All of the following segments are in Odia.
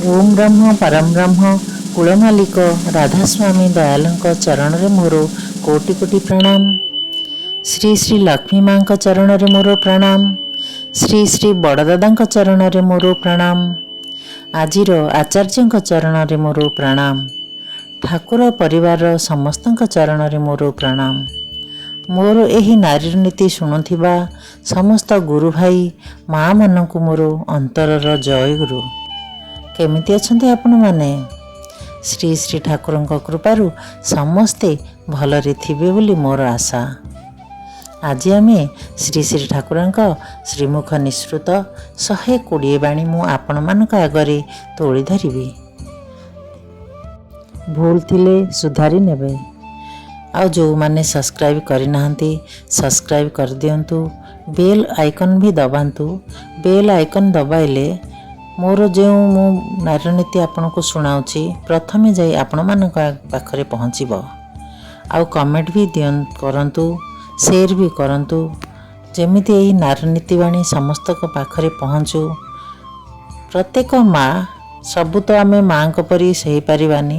ओम ब्रह्म परम ब्रह्म कूलमालिक राधास्वामी दयालुଙ୍କ ଚରଣରେ ମୋର କୋଟି କୋଟି ପ୍ରଣାମ। ଶ୍ରୀ ଶ୍ରୀ ଲକ୍ଷ୍ମୀ ମାଙ୍କ ଚରଣରେ ମୋର ପ୍ରଣାମ। ଶ୍ରୀ ଶ୍ରୀ ବଡ଼ଦାଦାଙ୍କ ଚରଣରେ ମୋର ପ୍ରଣାମ। ଆଜିର ଆଚାର୍ଯ୍ୟଙ୍କ ଚରଣରେ ମୋର ପ୍ରଣାମ। ଠାକୁର ପରିବାରର ସମସ୍ତଙ୍କ ଚରଣରେ ମୋର ପ୍ରଣାମ। ମୋର ଏହି ନାରୀର ନୀତି ଶୁଣୁଥିବା ସମସ୍ତ ଗୁରୁ ଭାଇ ମା'ମାନଙ୍କୁ ମୋର ଅନ୍ତରର ଜୟଗୁରୁ। କେମିତି ଅଛନ୍ତି ଆପଣମାନେ? ଶ୍ରୀ ଶ୍ରୀ ଠାକୁରଙ୍କ କୃପାରୁ ସମସ୍ତେ ଭଲରେ ଥିବେ ବୋଲି ମୋର ଆଶା। ଆଜି ଆମେ ଶ୍ରୀ ଶ୍ରୀ ଠାକୁରଙ୍କ ଶ୍ରୀମୁଖ ନିଃସୃତ 120 ବାଣୀ ମୁଁ ଆପଣମାନଙ୍କ ଆଗରେ ତୋଳି ଧରିବି। ଭୁଲ ଥିଲେ ସୁଧାରି ନେବେ। ଆଉ ଯେଉଁମାନେ ସବସ୍କ୍ରାଇବ୍ କରିନାହାନ୍ତି ସବସ୍କ୍ରାଇବ୍ କରିଦିଅନ୍ତୁ। ବେଲ୍ ଆଇକନ୍ ବି ଦବାନ୍ତୁ। ବେଲ୍ ଆଇକନ୍ ଦବାଇଲେ ମୋର ଯେଉଁ ମୁଁ ନାରୀନୀତି ଆପଣଙ୍କୁ ଶୁଣାଉଛି ପ୍ରଥମେ ଯାଇ ଆପଣମାନଙ୍କ ପାଖରେ ପହଞ୍ଚିବ। ଆଉ କମେଣ୍ଟ ବି କରନ୍ତୁ, ସେୟାର ବି କରନ୍ତୁ, ଯେମିତି ଏହି ନାରୀନୀତି ବାଣୀ ସମସ୍ତଙ୍କ ପାଖରେ ପହଞ୍ଚୁ। ପ୍ରତ୍ୟେକ ମା' ସବୁ ତ ଆମେ ମା'ଙ୍କ ପରି ହେଇପାରିବାନି।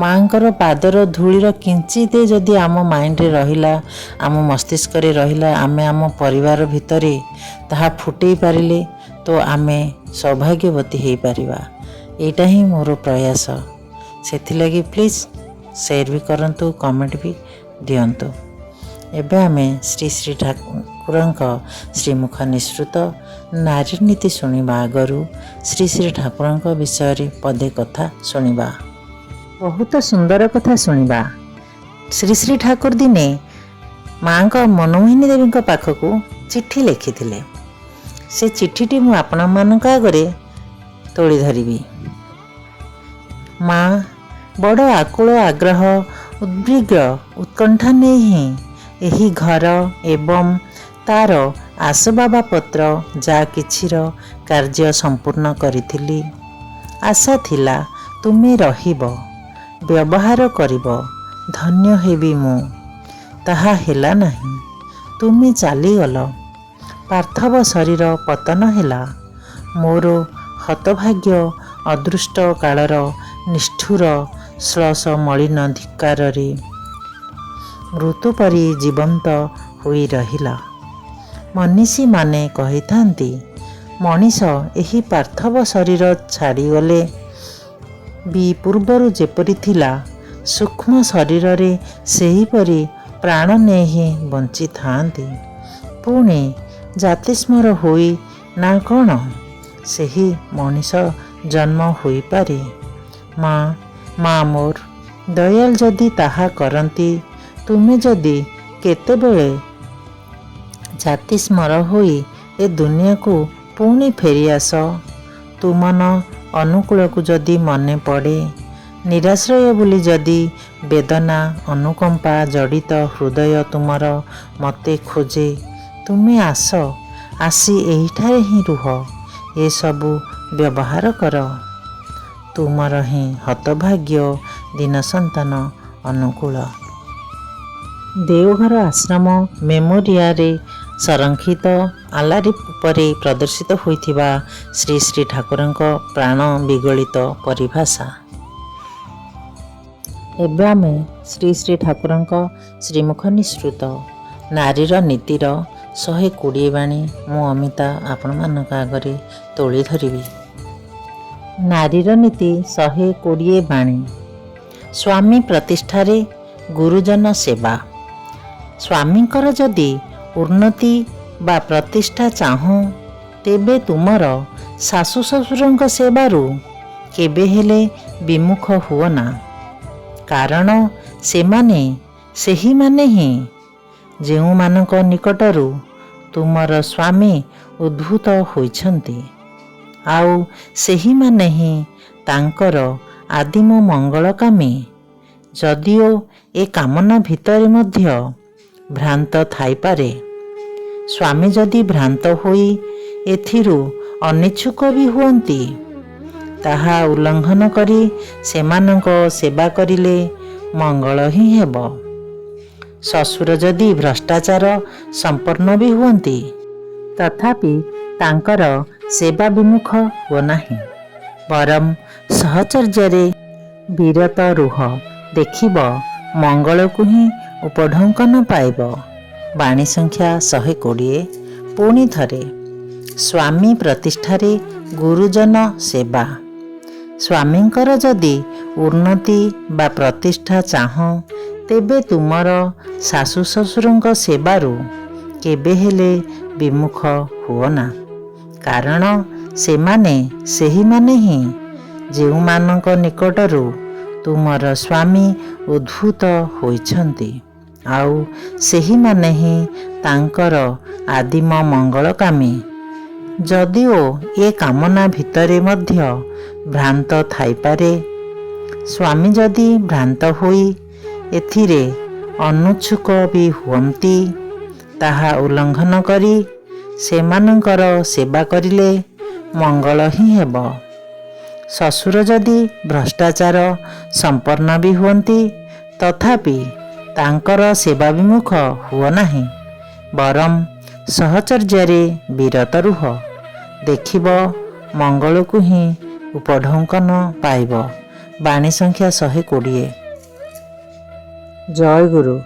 ମା'ଙ୍କର ପାଦର ଧୂଳିର କିଞ୍ଚିତେ ଯଦି ଆମ ମାଇଣ୍ଡରେ ରହିଲା, ଆମ ମସ୍ତିଷ୍କରେ ରହିଲା, ଆମେ ଆମ ପରିବାର ଭିତରେ ତାହା ଫୁଟେଇ ପାରିଲେ ତ ଆମେ ସୌଭାଗ୍ୟବତୀ ହେଇପାରିବା। ଏଇଟା ହିଁ ମୋର ପ୍ରୟାସ। ସେଥିଲାଗି ପ୍ଲିଜ୍ ସେୟାର ବି କରନ୍ତୁ, କମେଣ୍ଟ ବି ଦିଅନ୍ତୁ। ଏବେ ଆମେ ଶ୍ରୀ ଶ୍ରୀ ଠାକୁରଙ୍କ ଶ୍ରୀମୁଖ ନିଃସୃତ ନାରୀ ନୀତି ଶୁଣିବା ଆଗରୁ ଶ୍ରୀ ଶ୍ରୀ ଠାକୁରଙ୍କ ବିଷୟରେ ପଦେ କଥା ଶୁଣିବା। ବହୁତ ସୁନ୍ଦର କଥା ଶୁଣିବା। ଶ୍ରୀ ଶ୍ରୀ ଠାକୁର ଦିନେ ମା'ଙ୍କ ମନମୋହିନୀ ଦେବୀଙ୍କ ପାଖକୁ ଚିଠି ଲେଖିଥିଲେ। ସେ ଚିଠିଟି ମୁଁ ଆପଣମାନଙ୍କ ଆଗରେ ତୋଳି ଧରିବି। ମା' ବଡ଼ ଆକୁଳ ଆଗ୍ରହ ଉଦ୍ବିଗ୍ନ ଉତ୍କଣ୍ଠା ନେଇ ହିଁ ଏହି ଘର ଏବଂ ତା'ର ଆସବାବପତ୍ର ଯା କିଛିର କାର୍ଯ୍ୟ ସମ୍ପୂର୍ଣ୍ଣ କରିଥିଲି। ଆଶା ଥିଲା ତୁମେ ରହିବ, ବ୍ୟବହାର କରିବ, ଧନ୍ୟ ହେବି ମୁଁ। ତାହା ହେଲା ନାହିଁ। ତୁମେ ଚାଲିଗଲ। ପାର୍ଥବ ଶରୀର ପତନ ହେଲା। ମୋର ହତଭାଗ୍ୟ ଅଦୃଷ୍ଟ କାଳର ନିଷ୍ଠୁର ଶ୍ଳସ ମଳିନ ଧିକ୍କାରରେ ମୃତ୍ୟୁ ପରି ଜୀବନ୍ତ ହୋଇ ରହିଲା। ମନୀଷୀମାନେ କହିଥାନ୍ତି ମଣିଷ ଏହି ପାର୍ଥବ ଶରୀର ଛାଡ଼ିଗଲେ ବି ପୂର୍ବରୁ ଯେପରି ଥିଲା ସୂକ୍ଷ୍ମ ଶରୀରରେ ସେହିପରି ପ୍ରାଣ ନେଇ ହିଁ ବଞ୍ଚିଥାନ୍ତି। ପୁଣି ଜାତିସ୍ମର ହୋଇ ନା କ'ଣ ସେହି ମଣିଷ ଜନ୍ମ ହୋଇପାରେ? ମା ମୋର ଦୟାଲ ଯଦି ତାହା କରନ୍ତି, ତୁମେ ଯଦି କେତେବେଳେ ଜାତିସ୍ମର ହୋଇ ଏ ଦୁନିଆକୁ ପୁଣି ଫେରିଆସ, ତୁମନ ଅନୁକୂଳକୁ ଯଦି ମନେ ପଡ଼େ, ନିରାଶ୍ରୟ ବୋଲି ଯଦି ବେଦନା ଅନୁକମ୍ପା ଜଡ଼ିତ ହୃଦୟ ତୁମର ମୋତେ ଖୋଜେ, ତୁମେ ଆସ, ଆସି ଏହିଠାରେ ହିଁ ରୁହ, ଏସବୁ ବ୍ୟବହାର କର। ତୁମର ହିଁ ହତଭାଗ୍ୟ ଦିନ ସନ୍ତାନ ଅନୁକୂଳ। ଦେଓଘର ଆଶ୍ରମ ମେମୋରିଆରେ ସଂରକ୍ଷିତ ଆଲାରୀ ଉପରେ ପ୍ରଦର୍ଶିତ ହୋଇଥିବା ଶ୍ରୀ ଶ୍ରୀ ଠାକୁରଙ୍କ ପ୍ରାଣ ବିଗଳିତ ପରିଭାଷା। ଏବେ ଆମେ ଶ୍ରୀ ଶ୍ରୀ ଠାକୁରଙ୍କ ଶ୍ରୀମୁଖ ନିଃସୃତ ନାରୀର ନୀତିର 120 ବାଣୀ ମୁଁ ଅମିତା ଆପଣମାନଙ୍କ ଆଗରେ ତୋଳି ଧରିବି। ନାରୀର ନୀତି 120 ବାଣୀ। ସ୍ୱାମୀ ପ୍ରତିଷ୍ଠାରେ ଗୁରୁଜନ ସେବା। ସ୍ୱାମୀଙ୍କର ଯଦି ଉନ୍ନତି ବା ପ୍ରତିଷ୍ଠା ଚାହଁ, ତେବେ ତୁମର ଶାଶୁ ଶ୍ୱଶୁରଙ୍କ ସେବାରୁ କେବେ ହେଲେ ବିମୁଖ ହୁଅନା। କାରଣ ସେମାନେ ସେହିମାନେ ହିଁ ଯେଉଁମାନଙ୍କ ନିକଟରୁ ତୁମର ସ୍ୱାମୀ ଉଦ୍ଭୂତ ହୋଇଛନ୍ତି। ଆଉ ସେହିମାନେ ହିଁ ତାଙ୍କର ଆଦିମ ମଙ୍ଗଳକାମୀ। ଯଦିଓ ଏ କାମନା ଭିତରେ ମଧ୍ୟ ଭ୍ରାନ୍ତ ଥାଇପାରେ। ସ୍ୱାମୀ ଯଦି ଭ୍ରାନ୍ତ ହୋଇ ଏଥିରୁ ଅନିଚ୍ଛୁକ ବି ହୁଅନ୍ତି, ତାହା ଉଲ୍ଲଙ୍ଘନ କରି ସେମାନଙ୍କ ସେବା କରିଲେ ମଙ୍ଗଳ ହିଁ ହେବ। ଶ୍ୱଶୁର ଯଦି ଭ୍ରଷ୍ଟାଚାର ସମ୍ପନ୍ନ ବି ହୁଅନ୍ତି, ତଥାପି ତାଙ୍କର ସେବା ବିମୁଖ ହୁଅ ନାହିଁ। ବରଂ ସହଚର୍ଯ୍ୟରେ ବିରତ ରୁହ, ଦେଖିବ ମଙ୍ଗଳକୁ ହିଁ ଉପଢଙ୍କନ ପାଇବ। ବାଣୀ ସଂଖ୍ୟା 120। ପୁଣି ଥରେ ସ୍ୱାମୀ ପ୍ରତିଷ୍ଠାରେ ଗୁରୁଜନ ସେବା। ସ୍ୱାମୀଙ୍କର ଯଦି ଉନ୍ନତି ବା ପ୍ରତିଷ୍ଠା ଚାହଁ, ତେବେ ତୁମର ଶାଶୁ ଶ୍ୱଶୁରଙ୍କ ସେବାରୁ କେବେ ହେଲେ ବିମୁଖ ହୁଅନା। କାରଣ ସେମାନେ ସେହିମାନେ ହିଁ ଯେଉଁମାନଙ୍କ ନିକଟରୁ ତୁମର ସ୍ୱାମୀ ଉଦ୍ଭୂତ ହୋଇଛନ୍ତି, ଆଉ ସେହିମାନେ ହିଁ ତାଙ୍କର ଆଦିମ ମଙ୍ଗଳକାମୀ। ଯଦିଓ ଏ କାମନା ଭିତରେ ମଧ୍ୟ ଭ୍ରାନ୍ତ ଥାଇପାରେ, ସ୍ୱାମୀ ଯଦି ଭ୍ରାନ୍ତ ହୋଇ ଏଥିରେ ଅନୁଚ୍ଛୁକ ବି ହୁଅନ୍ତି, ତାହା ଉଲ୍ଲଙ୍ଘନ କରି ସେମାନଙ୍କର ସେବା କରିଲେ ମଙ୍ଗଳ ହିଁ ହେବ। ଶ୍ୱଶୁର ଯଦି ଭ୍ରଷ୍ଟାଚାର ସମ୍ପନ୍ନ ବି ହୁଅନ୍ତି, ତଥାପି ତାଙ୍କର ସେବା ବିମୁଖ ହୁଅ ନାହିଁ, ବରଂ ସହଚର୍ଯ୍ୟରେ ବିରତ ରୁହ, ଦେଖିବ ମଙ୍ଗଳକୁ ହିଁ ଉପଢଙ୍କନ ପାଇବ। ବାଣୀ ସଂଖ୍ୟା 120। ଜୟ ଗୁରୁ।